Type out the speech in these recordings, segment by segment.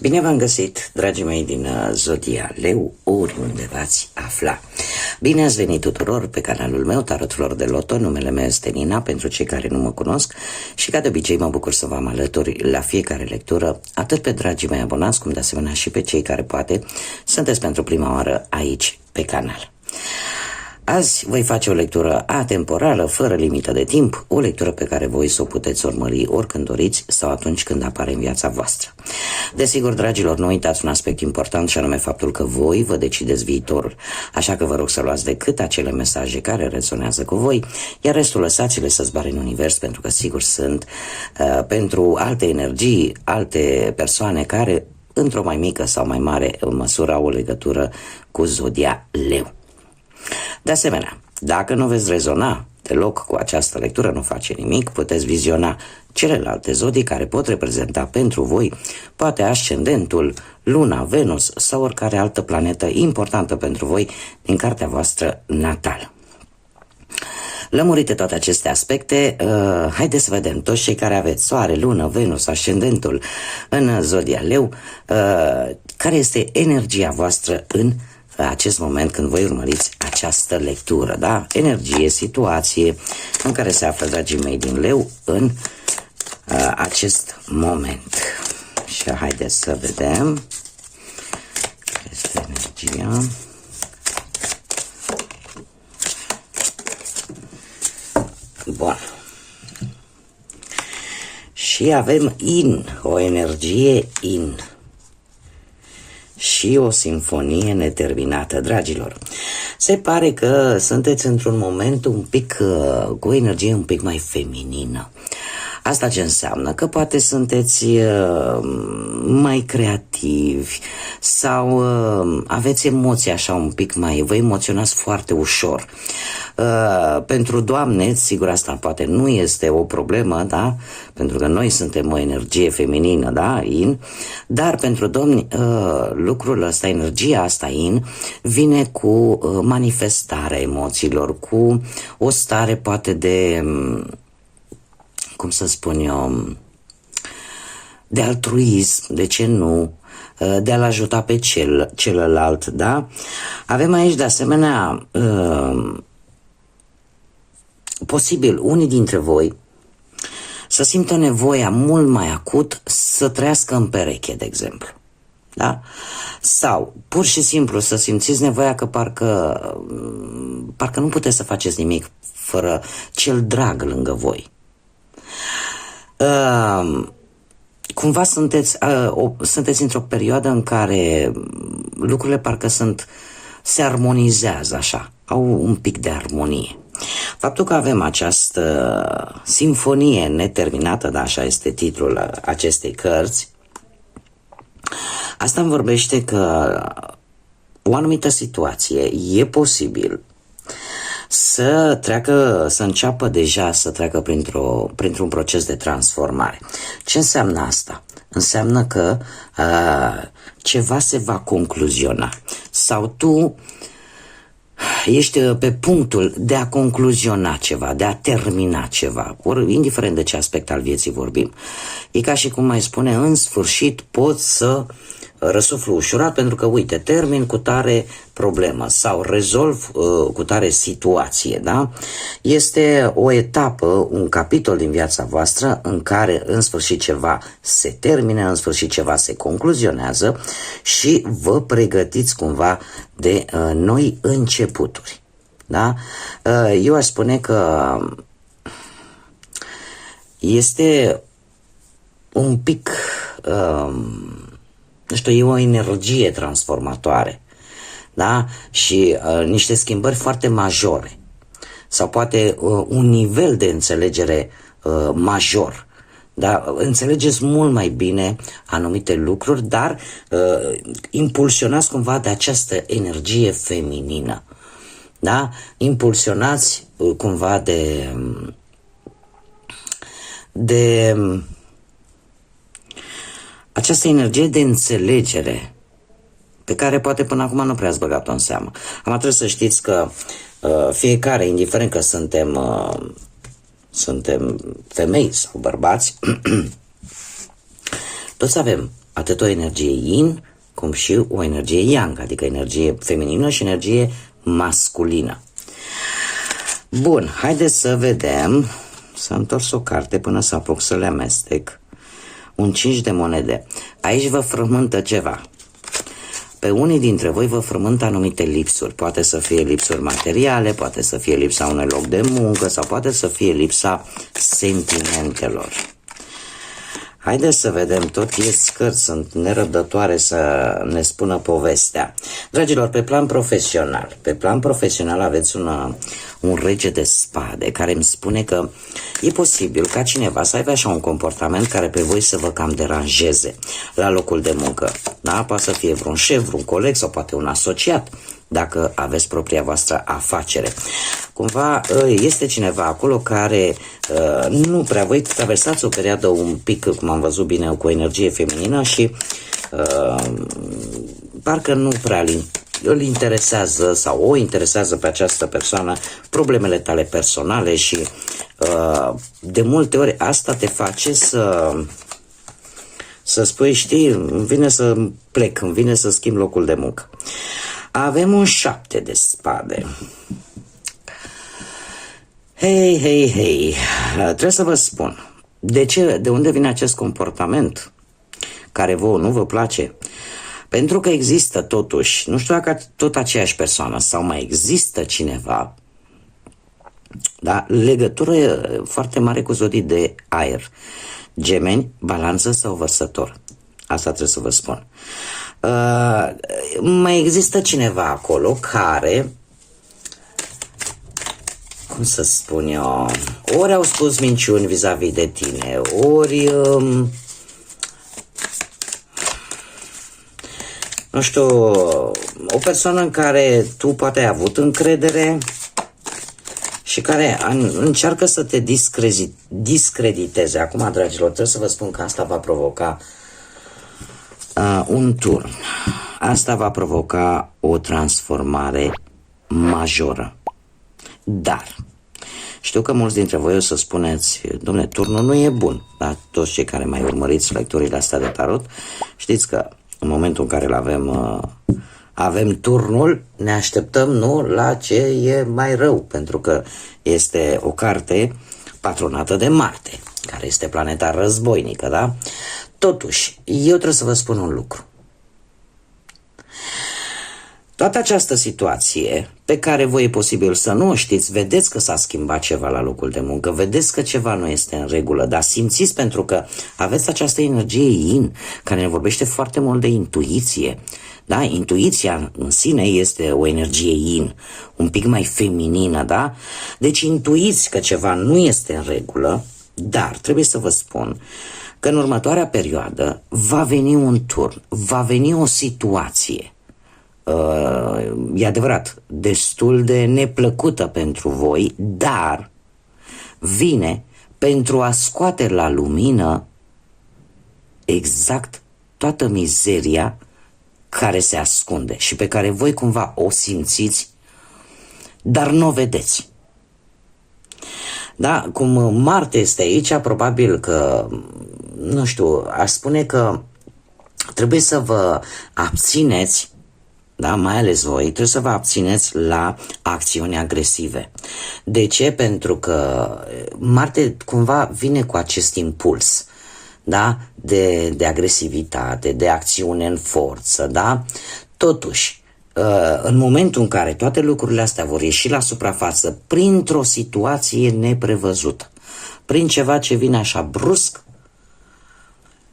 Bine v-am găsit, dragii mei din Zodia Leu, oriunde v-ați afla. Bine ați venit tuturor pe canalul meu, Tarot Flor de Loto. Numele meu este Nina, pentru cei care nu mă cunosc, și ca de obicei mă bucur să vă am alături la fiecare lectură, atât pe dragii mei abonați, cum de asemenea și pe cei care poate sunteți pentru prima oară aici pe canal. Azi voi face o lectură atemporală, fără limită de timp, o lectură pe care voi să o puteți urmări oricând doriți sau atunci când apare în viața voastră. Desigur, dragilor, nu uitați un aspect important, și anume faptul că voi vă decideți viitorul, așa că vă rog să luați decât acele mesaje care rezonează cu voi, iar restul lăsați-le să zboare în univers, pentru că sigur sunt pentru alte energii, alte persoane care, într-o mai mică sau mai mare măsură, au o legătură cu Zodia Leu. De asemenea, dacă nu veți rezona deloc cu această lectură, nu face nimic, puteți viziona celelalte zodii care pot reprezenta pentru voi, poate ascendentul, Luna, Venus sau oricare altă planetă importantă pentru voi din cartea voastră natală. Lămurite toate aceste aspecte, haideți să vedem, toți cei care aveți Soare, Lună, Venus, ascendentul în Zodia Leu, care este energia voastră în acest moment când voi urmăriți această lectură, da? Energie, situație în care se află, dragii mei din Leu, în acest moment. Și haideți să vedem care este energia. Bun. Și avem o energie și o simfonie neterminată, dragilor. Se pare că sunteți într-un moment un pic cu o energie un pic mai feminină. Asta ce înseamnă? Că poate sunteți mai creativi sau aveți emoții așa un pic mai... Vă emoționați foarte ușor. Pentru doamne, sigur, asta poate nu este o problemă, da? Pentru că noi suntem o energie feminină, da? Dar pentru domni, lucrul ăsta, energia asta vine cu manifestarea emoțiilor, cu o stare poate de... cum să spun eu, de altruism, de ce nu, de a-l ajuta pe celălalt, da? Avem aici, de asemenea, posibil, unii dintre voi să simtă nevoia mult mai acut să trăiască în pereche, de exemplu, da? Sau, pur și simplu, să simțiți nevoia că parcă nu puteți să faceți nimic fără cel drag lângă voi. Cumva sunteți într-o perioadă în care lucrurile parcă se armonizează așa, au un pic de armonie. Faptul că avem această simfonie neterminată, da, așa este titlul acestei cărți, asta îmi vorbește că o anumită situație e posibil să înceapă deja să treacă printr-un proces de transformare. Ce înseamnă asta? Înseamnă că ceva se va concluziona sau tu ești pe punctul de a concluziona ceva, de a termina ceva, indiferent de ce aspect al vieții vorbim. E ca și cum mai spune, în sfârșit pot să răsuflu ușurat pentru că, uite, termin cu tare problemă sau rezolv cu tare situație, da? Este o etapă, un capitol din viața voastră în care în sfârșit ceva se termine, în sfârșit ceva se concluzionează și vă pregătiți cumva de noi începuturi, da? Eu aș spune că este un pic... nu știu, e o energie transformatoare, da? Și niște schimbări foarte majore sau poate un nivel de înțelegere major, da? Înțelegeți mult mai bine anumite lucruri, dar impulsionați cumva de această energie feminină, da? Impulsionați cumva de această energie de înțelegere pe care poate până acum nu prea ați băgat-o în seamă. Acum trebuie să știți că fiecare, indiferent că suntem femei sau bărbați, toți avem atât o energie yin, cum și o energie yang, adică energie feminină și energie masculină. Bun, haideți să vedem. S-a întors o carte până să apuc să le amestec. Un 5 de monede. Aici vă frământă ceva. Pe unii dintre voi vă frământă anumite lipsuri. Poate să fie lipsuri materiale, poate să fie lipsa unui loc de muncă sau poate să fie lipsa sentimentelor. Haideți să vedem, tot ies cărți, sunt nerăbdătoare să ne spună povestea. Dragilor, pe plan profesional aveți un rege de spade care îmi spune că e posibil ca cineva să aibă așa un comportament care pe voi să vă cam deranjeze la locul de muncă. Da? Poate să fie vreun șef, vreun coleg sau poate un asociat, dacă aveți propria voastră afacere. Cumva este cineva acolo care nu prea, voi traversați o perioadă un pic, cum am văzut bine, cu energie feminină și parcă nu prea îl interesează sau o interesează pe această persoană problemele tale personale și de multe ori asta te face să spui, știi, îmi vine să plec, îmi vine să schimb locul de muncă. Avem un 7 de spade. Hei, trebuie să vă spun. De unde vine acest comportament care vouă nu vă place? Pentru că există totuși, nu știu dacă tot aceeași persoană sau mai există cineva, da, legătură foarte mare cu zodii de aer. Gemeni, Balanță sau Vărsător. Asta trebuie să vă spun. Mai există cineva acolo care, cum să spun eu, ori au spus minciuni vis-a-vis de tine, ori nu știu, o persoană în care tu poate ai avut încredere și care încearcă să te discrediteze. Acum, dragilor, trebuie să vă spun că asta va provoca un turn. Asta va provoca o transformare majoră. Dar știu că mulți dintre voi o să spuneți, dom'le, turnul nu e bun. Dar toți cei care mai urmăriți lecturile astea de tarot, știți că în momentul în care îl avem turnul, ne așteptăm, nu, la ce e mai rău, pentru că este o carte patronată de Marte, care este planeta războinică, da? Totuși, eu trebuie să vă spun un lucru. Toată această situație pe care voi e posibil să nu o știți, vedeți că s-a schimbat ceva la locul de muncă, vedeți că ceva nu este în regulă, dar simțiți pentru că aveți această energie yin care ne vorbește foarte mult de intuiție. Da? Intuiția în sine este o energie yin, un pic mai feminină, da? Deci intuiți că ceva nu este în regulă, dar trebuie să vă spun că în următoarea perioadă va veni un turn, va veni o situație, e adevărat, destul de neplăcută pentru voi, dar vine pentru a scoate la lumină exact toată mizeria care se ascunde și pe care voi cumva o simțiți, dar nu o vedeți. Da, cum Marte este aici, probabil că, nu știu, aș spune că trebuie să vă abțineți, da, mai ales voi, trebuie să vă abțineți la acțiuni agresive. De ce? Pentru că Marte cumva vine cu acest impuls, da, de agresivitate, de acțiune în forță, da? Totuși, în momentul în care toate lucrurile astea vor ieși la suprafață printr-o situație neprevăzută, prin ceva ce vine așa brusc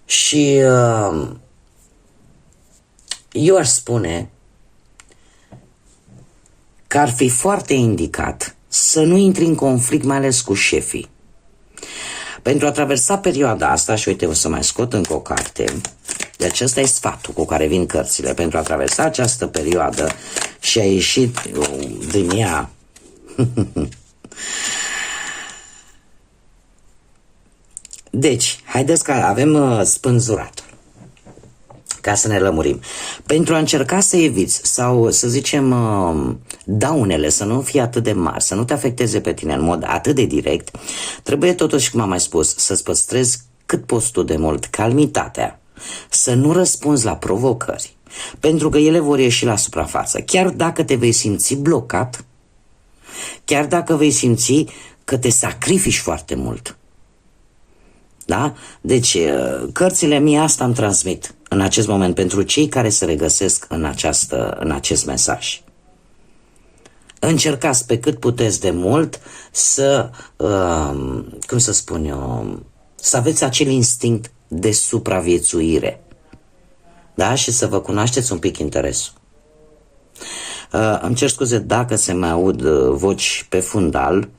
și eu aș spune că ar fi foarte indicat să nu intri în conflict, mai ales cu șefii. Pentru a traversa perioada asta, și uite, o să mai scot încă o carte, deci ăsta e sfatul cu care vin cărțile, pentru a traversa această perioadă și a ieșit din ea deci, haideți că avem spânzuratul, ca să ne lămurim. Pentru a încerca să eviți sau, să zicem, daunele să nu fie atât de mari, să nu te afecteze pe tine în mod atât de direct, trebuie totuși, cum am mai spus, să-ți păstrezi cât poți tu de mult calmitatea, să nu răspunzi la provocări, pentru că ele vor ieși la suprafață. Chiar dacă te vei simți blocat, chiar dacă vei simți că te sacrifici foarte mult. Da? Deci, cărțile mie asta îmi transmit în acest moment pentru cei care se regăsesc în acest mesaj. Încercați pe cât puteți de mult să, cum să spun eu, să aveți acel instinct de supraviețuire. Da? Și să vă cunoașteți un pic interesul. Îmi cer scuze dacă se mai aud voci pe fundal.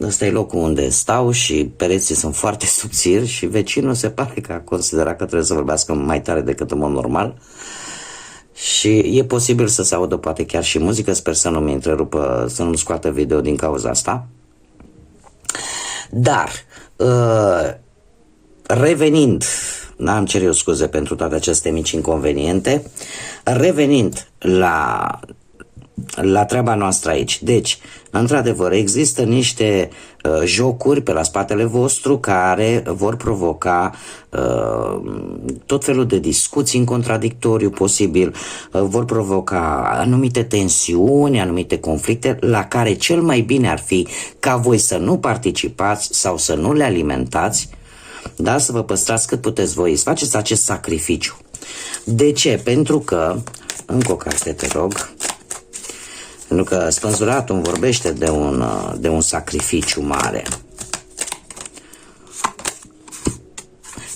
Ăsta e locul unde stau și pereții sunt foarte subțiri și vecinul se pare că a considerat că trebuie să vorbească mai tare decât în mod normal. Și e posibil să se audă poate chiar și muzică, sper să nu mi întrerupă, să nu scoată video din cauza asta. Dar, revenind, îmi cer eu scuze pentru toate aceste mici inconveniente, revenind la treaba noastră aici. Deci, într-adevăr, există niște jocuri pe la spatele vostru care vor provoca tot felul de discuții în contradictoriu posibil, vor provoca anumite tensiuni, anumite conflicte, la care cel mai bine ar fi ca voi să nu participați sau să nu le alimentați, da? Să vă păstrați cât puteți voi, să faceți acest sacrificiu. De ce? Pentru că, încă o carte, te rog, pentru că spânzuratul îmi vorbește de un sacrificiu mare.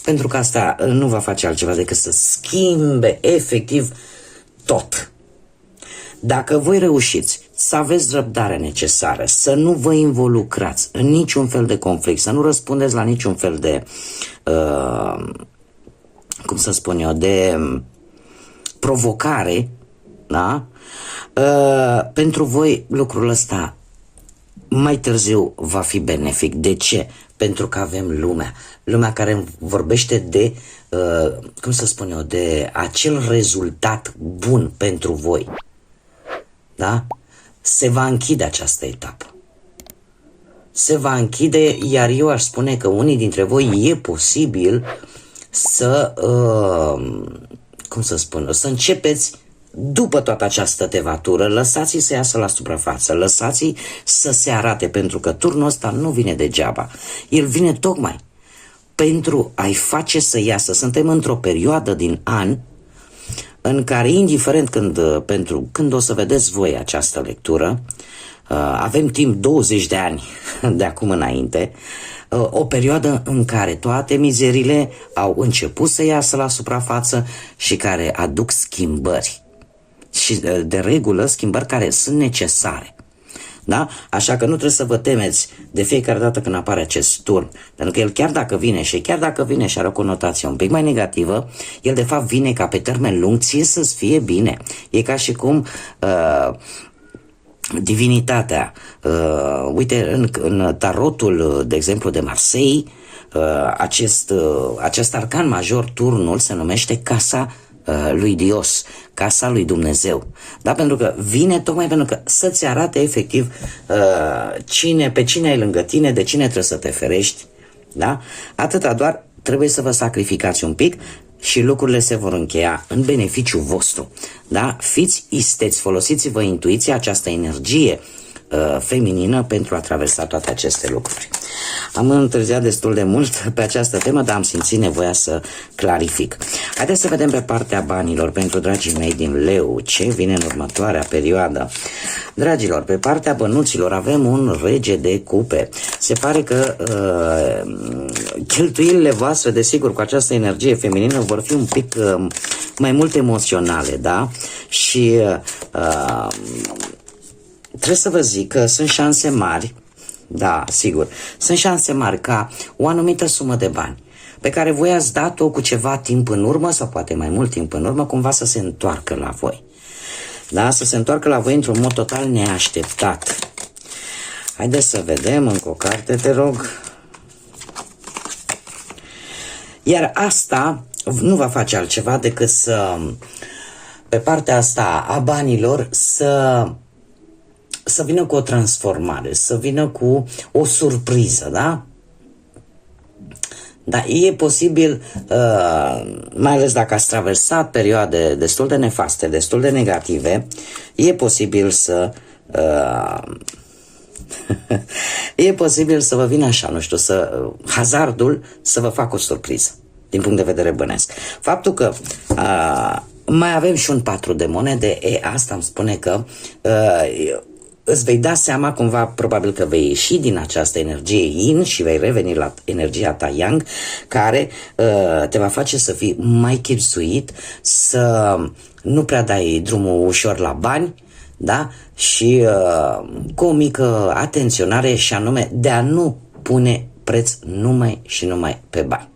Pentru că asta nu va face altceva decât să schimbe efectiv tot. Dacă voi reușiți să aveți răbdarea necesară, să nu vă involucrați în niciun fel de conflict, să nu răspundeți la niciun fel de, cum să spun eu, de provocare, da? Pentru voi lucrul ăsta mai târziu va fi benefic. De ce? Pentru că avem lumea care vorbește de, cum să spun eu, de acel rezultat bun pentru voi. Da? Se va închide această etapă. Se va închide, iar eu aș spune că unii dintre voi e posibil să, cum să spun, să începeți după toată această tevatură, lăsați-i să iasă la suprafață, lăsați-i să se arate, pentru că turnul ăsta nu vine degeaba. El vine tocmai pentru a-i face să iasă. Suntem într-o perioadă din an în care, indiferent când o să vedeți voi această lectură, avem timp 20 de ani de acum înainte, o perioadă în care toate mizerile au început să iasă la suprafață și care aduc schimbări. Și de regulă schimbări care sunt necesare. Da? Așa că nu trebuie să vă temeți de fiecare dată când apare acest turn, pentru că el chiar dacă vine și are o conotație un pic mai negativă, el de fapt vine ca pe termen lung ție să-ți fie bine. E ca și cum divinitatea, uite în tarotul, de exemplu, de Marseille, acest arcan major, turnul, se numește Casa lui Dios, Casa lui Dumnezeu. Da? Pentru că vine tocmai pentru că să-ți arate efectiv pe cine ai lângă tine, de cine trebuie să te ferești. Da? Atâta doar trebuie să vă sacrificați un pic și lucrurile se vor încheia în beneficiul vostru. Da? Fiți isteți, folosiți-vă intuiția, această energie feminină pentru a traversa toate aceste lucruri. Am întârziat destul de mult pe această temă, dar am simțit nevoia să clarific. Haideți să vedem pe partea banilor pentru dragii mei din Leu ce vine în următoarea perioadă. Dragilor, pe partea bănuților avem un rege de cupe. Se pare că cheltuielile voastre, desigur, cu această energie feminină vor fi un pic mai mult emoționale, da? Și trebuie să vă zic că sunt șanse mari, da, sigur, sunt șanse mari ca o anumită sumă de bani pe care voi ați dat-o cu ceva timp în urmă sau poate mai mult timp în urmă, cumva să se întoarcă la voi. Da, să se întoarcă la voi într-un mod total neașteptat. Haideți să vedem încă o carte, te rog. Iar asta nu va face altceva decât să, pe partea asta a banilor, să vină cu o transformare, să vină cu o surpriză, da? Dar e posibil, mai ales dacă ați traversat perioade destul de nefaste, destul de negative, e posibil să e posibil să vă vină așa, nu știu, hazardul să vă facă o surpriză din punct de vedere bănesc. Faptul că mai avem și un 4 de monede, asta îmi spune că îți vei da seama cumva, probabil că vei ieși din această energie yin și vei reveni la energia ta yang, care te va face să fii mai chipzuit, să nu prea dai drumul ușor la bani, da? Și cu o mică atenționare, și anume de a nu pune preț numai și numai pe bani.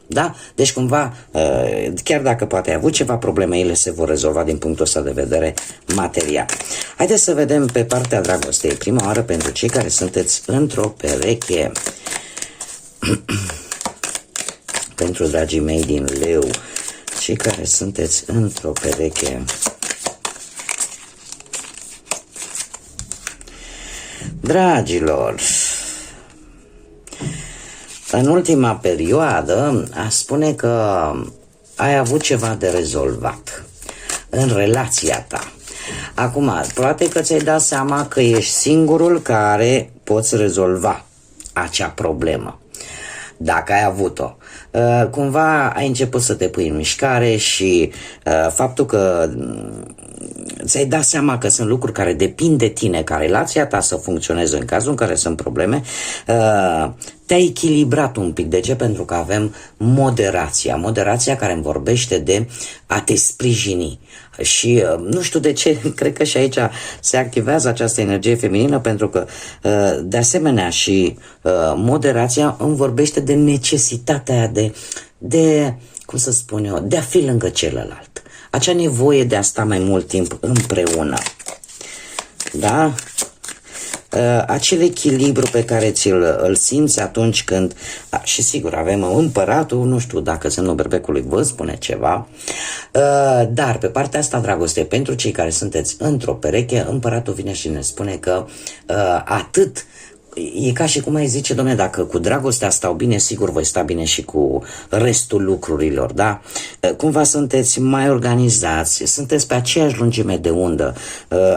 Da? Deci cumva, chiar dacă poate ai avut ceva probleme, ele se vor rezolva din punctul ăsta de vedere material. Haideți să vedem pe partea dragostei. Prima oară pentru cei care sunteți într-o pereche. Pentru dragii mei din Leu, cei care sunteți într-o pereche. Dragilor, în ultima perioadă, aș spune că ai avut ceva de rezolvat în relația ta. Acum, poate că ți-ai dat seama că ești singurul care poți rezolva acea problemă, dacă ai avut-o. Cumva ai început să te pui în mișcare și faptul că ți-ai dat seama că sunt lucruri care depind de tine, ca relația ta să funcționeze în cazul în care sunt probleme, te-ai echilibrat un pic. De ce? Pentru că avem moderația care îmi vorbește de a te sprijini. Și nu știu de ce, cred că și aici se activează această energie feminină, pentru că de asemenea și moderația îmi vorbește de necesitatea de cum să spun eu, de a fi lângă celălalt. Acea nevoie de a sta mai mult timp împreună. Da? Acel echilibru pe care îl simți atunci când, și sigur avem împăratul, nu știu dacă semnul berbecului vă spune ceva, dar pe partea asta, dragoste, pentru cei care sunteți într-o pereche, împăratul vine și ne spune că atât e ca și cum ai zice, dom'le, dacă cu dragostea stau bine, sigur voi sta bine și cu restul lucrurilor, da? Cumva sunteți mai organizați, sunteți pe aceeași lungime de undă,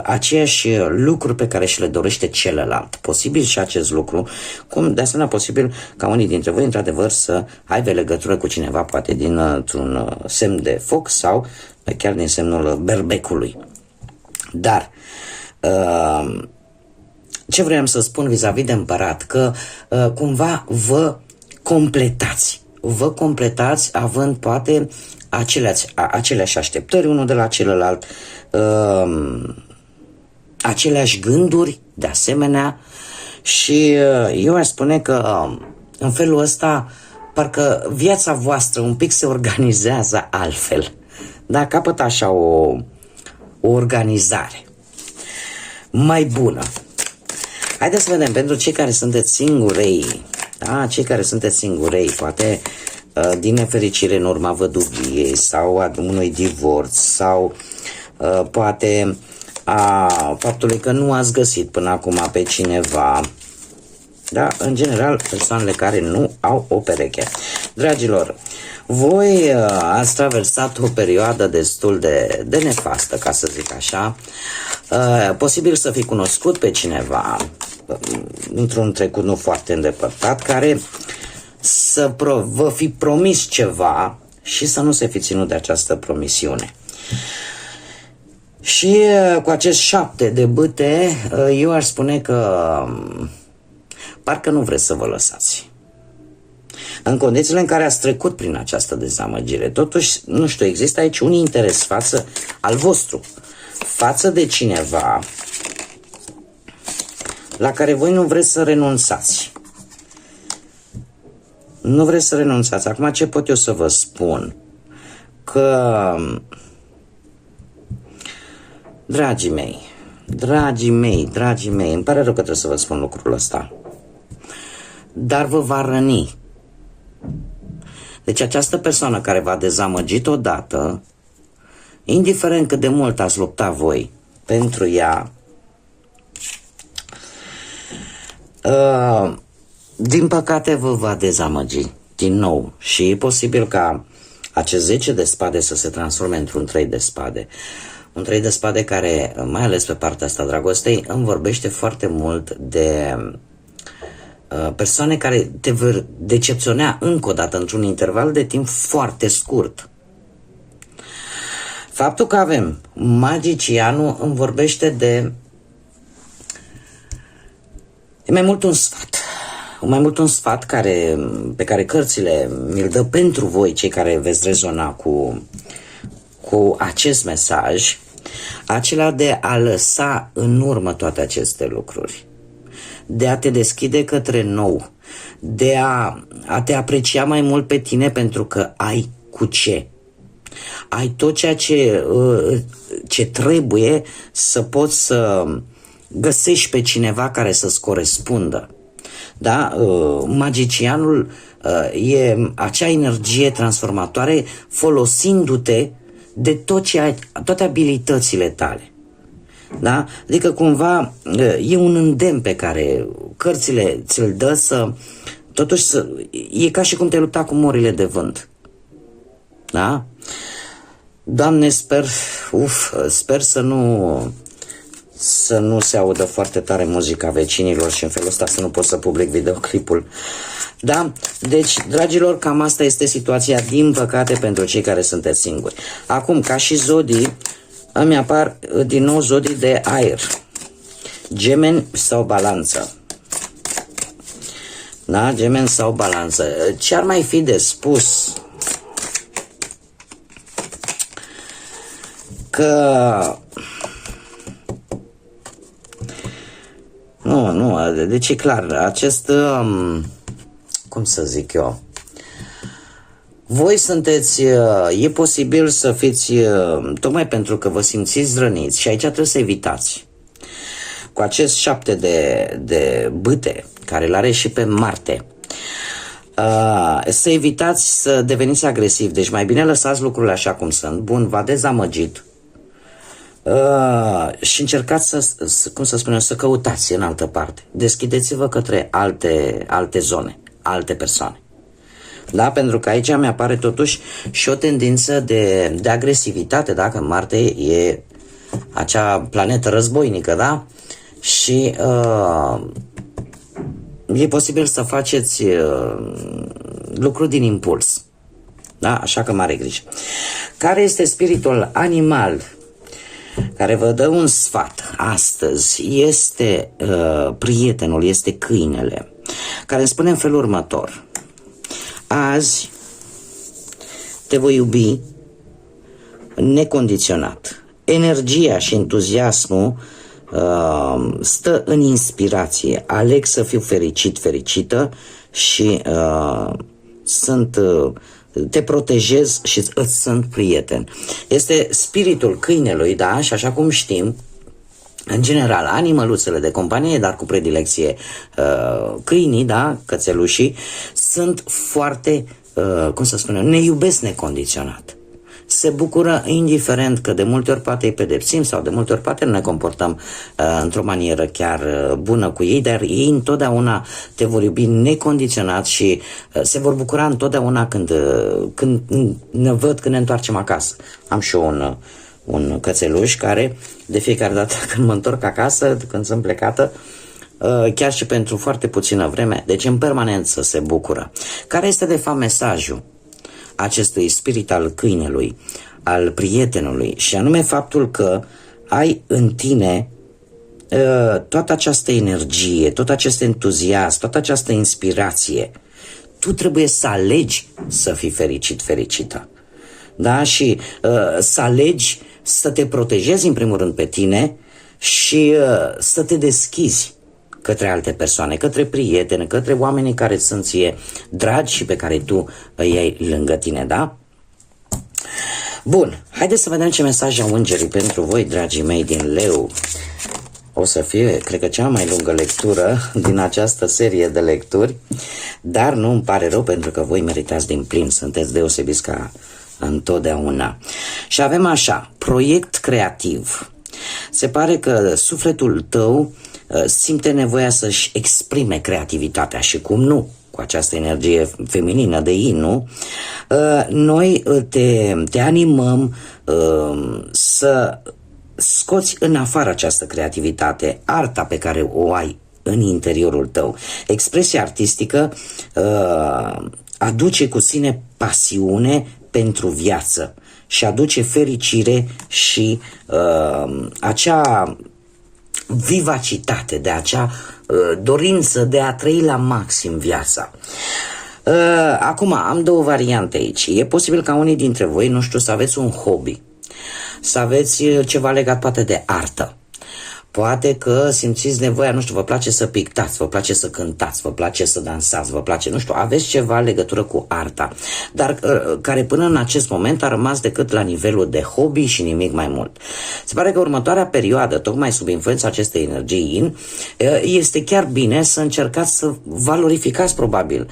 aceeași lucruri pe care și le dorește celălalt. Posibil și acest lucru, cum de asemenea posibil ca unii dintre voi, într-adevăr, să aibă legătură cu cineva, poate dintr-un semn de foc sau chiar din semnul berbecului. Dar ce vreau să spun vis-a-vis de împărat? Că cumva vă completați având poate aceleași așteptări unul de la celălalt, aceleași gânduri de asemenea, și eu aș spune că în felul ăsta parcă viața voastră un pic se organizează altfel. Da, capăt așa o organizare mai bună. Haideți să vedem, pentru cei care sunteți singurei, da? Cei care sunteți singurei, poate din nefericire în urma văduviei sau a unui divorț sau poate a faptului că nu ați găsit până acum pe cineva, da? În general, persoanele care nu au o pereche. Dragilor, voi ați traversat o perioadă destul de nefastă, ca să zic așa. Posibil să fi cunoscut pe cineva într-un trecut nu foarte îndepărtat, care să vă fi promis ceva și să nu se fi ținut de această promisiune. Și cu acest 7 de bâte, eu aș spune că parcă nu vreți să vă lăsați. În condițiile în care ați trecut prin această dezamăgire, totuși, nu știu, există aici un interes al vostru față de cineva la care voi nu vreți să renunțați. Nu vreți să renunțați. Acum, ce pot eu să vă spun? Că, dragii mei, îmi pare rău că trebuie să vă spun lucrul ăsta, dar vă va răni. Deci această persoană care v-a dezamăgit odată, indiferent cât de mult ați luptat voi pentru ea, din păcate vă va dezamăgi. din nou. Și e posibil ca acest 10 de spade să se transforme într-un 3 de spade. Un 3 de spade care, mai ales pe partea asta dragostei, îmi vorbește foarte mult de persoane care te vor decepționa încă o dată într-un interval de timp foarte scurt. Faptul că avem magicianul îmi vorbește de mai mult un sfat. Mai mult un sfat pe care cărțile mi-l dă pentru voi, cei care veți rezona cu acest mesaj, acela de a lăsa în urmă toate aceste lucruri, de a te deschide către nou, de a te aprecia mai mult pe tine pentru că ai cu ce. Ai tot ceea ce trebuie să poți să găsești pe cineva care să-ți corespundă. Da? Magicianul e acea energie transformatoare folosindu-te de toate abilitățile tale. Da? Adică cumva e un îndemn pe care cărțile ți-l dă e ca și cum te lupta cu morile de vânt. Da? Doamne, sper să nu se audă foarte tare muzica vecinilor și în felul ăsta să nu pot să public videoclipul. Da? Deci, dragilor, cam asta este situația, din păcate, pentru cei care sunteți singuri. Acum, ca și zodii, îmi apar din nou zodii de aer. Gemeni sau Balanță. Da? Gemeni sau Balanță. Ce ar mai fi de spus? Că... Nu, deci e clar, acest, cum să zic eu, voi sunteți, e posibil să fiți, tocmai pentru că vă simțiți răniți și aici trebuie să evitați. Cu acest 7 de bâte, care îl are și pe Marte, să evitați să deveniți agresivi, deci mai bine lăsați lucrurile așa cum sunt. Bun, v-a dezamăgit. Și încercați să căutați în altă parte. Deschideți-vă către alte zone, alte persoane. Da? Pentru că aici mi-apare totuși și o tendință de agresivitate, dacă Marte e acea planetă războinică, da? Și e posibil să faceți lucruri din impuls. Da? Așa că mare grijă. Care este spiritul animal care vă dă un sfat astăzi? Este prietenul, este câinele, care îmi spune în felul următor: azi te voi iubi necondiționat. Energia și entuziasmul stă în inspirație. Aleg să fiu fericit, fericită și te protejez și îți sunt prieten. Este spiritul câinelui, da? Și așa cum știm, în general, animăluțele de companie, dar cu predilecție câinii, da? Cățelușii, sunt foarte, ne iubesc necondiționat. Se bucură indiferent că de multe ori poate îi pedepsim sau de multe ori poate nu ne comportăm într-o manieră chiar bună cu ei, dar ei întotdeauna te vor iubi necondiționat și se vor bucura întotdeauna când ne văd, când ne întoarcem acasă. Am și eu un cățeluș care de fiecare dată când mă întorc acasă, când sunt plecată, chiar și pentru foarte puțină vreme, deci în permanență se bucură. Care este de fapt mesajul acestui spirit al câinelui, al prietenului, și anume faptul că ai în tine toată această energie, tot acest entuziasm, toată această inspirație. Tu trebuie să alegi să fii fericit, fericită. Da? Și să alegi să te protejezi în primul rând pe tine și să te deschizi către alte persoane, către prieteni, către oamenii care sunt ție dragi și pe care tu îi ai lângă tine, da? Bun, haideți să vedem ce mesaj au îngerii pentru voi, dragii mei din Leu. O să fie, cred că, cea mai lungă lectură din această serie de lecturi, dar nu îmi pare rău pentru că voi meritați din plin, sunteți deosebiți ca întotdeauna. Și avem așa, proiect creativ. Se pare că sufletul tău simte nevoia să-și exprime creativitatea și cum nu, cu această energie feminină de yin, nu? Noi te animăm să scoți în afară această creativitate, arta pe care o ai în interiorul tău. Expresia artistică aduce cu sine pasiune pentru viață și aduce fericire și acea vivacitate, de acea dorință de a trăi la maxim viața. Acum, am două variante aici. E posibil ca unii dintre voi, nu știu, să aveți un hobby, să aveți ceva legat poate de artă. Poate că simțiți nevoia, nu știu, vă place să pictați, vă place să cântați, vă place să dansați, vă place, nu știu, aveți ceva legătură cu arta, dar care până în acest moment a rămas decât la nivelul de hobby și nimic mai mult. Se pare că următoarea perioadă, tocmai sub influența acestei energii yin, este chiar bine să încercați să valorificați probabil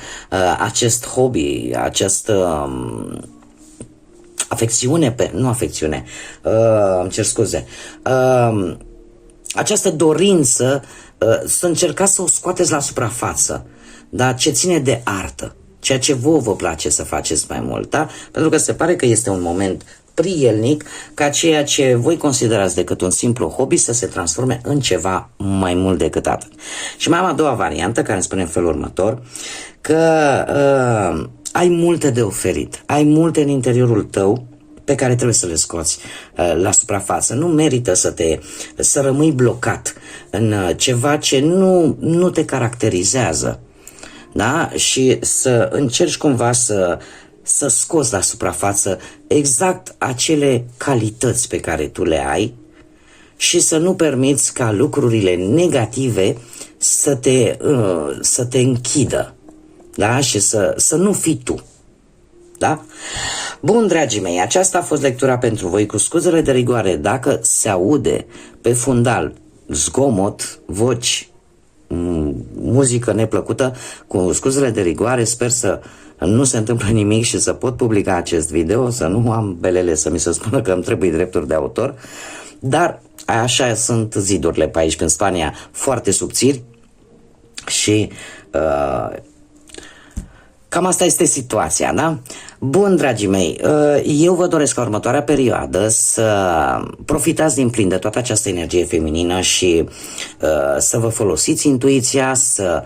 acest hobby, această afecțiune, nu afecțiune, îmi cer scuze, această dorință să încercați să o scoateți la suprafață, da? Ce ține de artă, ceea ce vă place să faceți mai mult, da? Pentru că se pare că este un moment prielnic ca ceea ce voi considerați decât un simplu hobby să se transforme în ceva mai mult decât atât. Și mai am a doua variantă care îmi spune în felul următor, că ai multe de oferit, ai multe în interiorul tău pe care trebuie să le scoți la suprafață. Nu merită să rămâi blocat în ceva ce nu te caracterizează, da? Și să încerci cumva să scoți la suprafață exact acele calități pe care tu le ai și să nu permiți ca lucrurile negative să te închidă, da? Și să nu fii tu. Da? Bun, dragii mei, aceasta a fost lectura pentru voi cu scuzele de rigoare. Dacă se aude pe fundal zgomot, voci, muzică neplăcută, cu scuzele de rigoare, sper să nu se întâmplă nimic și să pot publica acest video, să nu am belele să mi se spună că îmi trebuie drepturi de autor, dar așa sunt zidurile pe aici, în Spania, foarte subțiri și cam asta este situația, da? Bun, dragii mei, eu vă doresc ca următoarea perioadă să profitați din plin de toată această energie feminină și să vă folosiți intuiția, să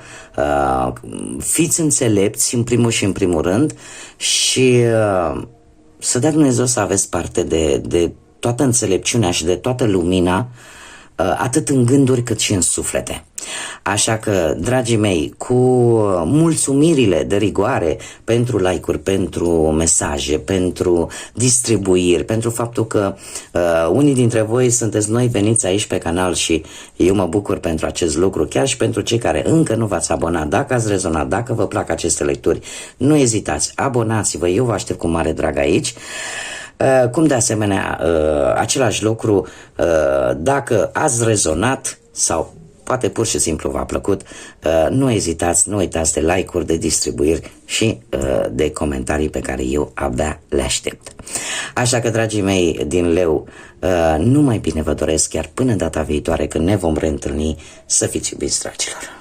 fiți înțelepți în primul și în primul rând și să dea Dumnezeu să aveți parte de toată înțelepciunea și de toată lumina, atât în gânduri cât și în suflete. Așa că, dragii mei, cu mulțumirile de rigoare pentru like-uri, pentru mesaje, pentru distribuiri, pentru faptul că unii dintre voi sunteți noi veniți aici pe canal și eu mă bucur pentru acest lucru, chiar și pentru cei care încă nu v-ați abonat. Dacă ați rezonat, dacă vă plac aceste lecturi, nu ezitați, abonați-vă, eu vă aștept cu mare drag aici. Cum de asemenea, același lucru, dacă ați rezonat sau poate pur și simplu v-a plăcut, nu ezitați, nu uitați de like-uri, de distribuiri și de comentarii pe care eu abia le aștept. Așa că, dragii mei din leu, numai bine vă doresc, chiar până data viitoare când ne vom reîntâlni, să fiți iubiți, dragilor!